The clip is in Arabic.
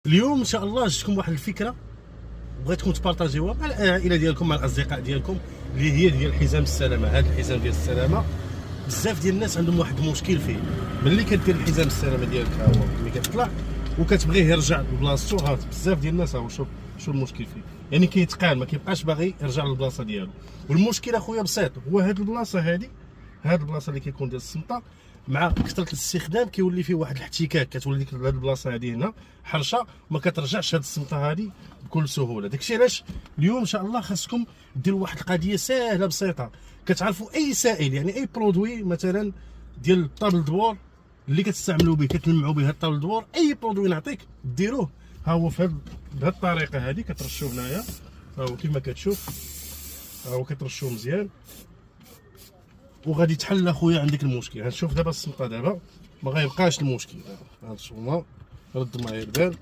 اليوم ان شاء الله جاتكم واحد الفكره بغيتكم تبارطاجيوها مع العائله ديالكم، مع الاصدقاء ديالكم، اللي هي ديال حزام السلامه. هذا الحزام ديال السلامه بزاف ديال الناس عندهم واحد المشكل فيه. ملي كدير الحزام السلامه ديالك ها هو ملي كتطلع وكتبغيه يرجع لبلاصتو، ها بزاف ديال الناس ها هو شو المشكل فيه، يعني كيتقال ما كيبقاش باغي يرجع للبلاصه ديالو. والمشكل اخويا بسيط، هو هاد البلاصه هادي، هاد البلاصه اللي كيكون ديال السمطه مع كثره الاستخدام كيولي فيه واحد الاحتكاك، كتولي ديك هاد البلاصه هادي هنا حرشه وما كترجعش هاد السمطه هادي بكل سهوله. داكشي علاش اليوم ان شاء الله خاصكم ديروا واحد القضيه ساهله بسيطه. كتعرفوا اي سائل، يعني اي برودوي مثلا ديال الطابل دبور اللي كتستعملوا به، كتلمعوا به الطابل دبور، اي برودوي نعطيك ديروه ها هو بهاد الطريقه هذه. كترشوه هنايا ها هو كما كتشوف، ها هو كترشوه مزيان وغادي تحل اخويا عندك المشكل. غنشوف دابا السمطه دابا ما غيبقاش المشكل. دابا هانتوما ردوا معايا البال.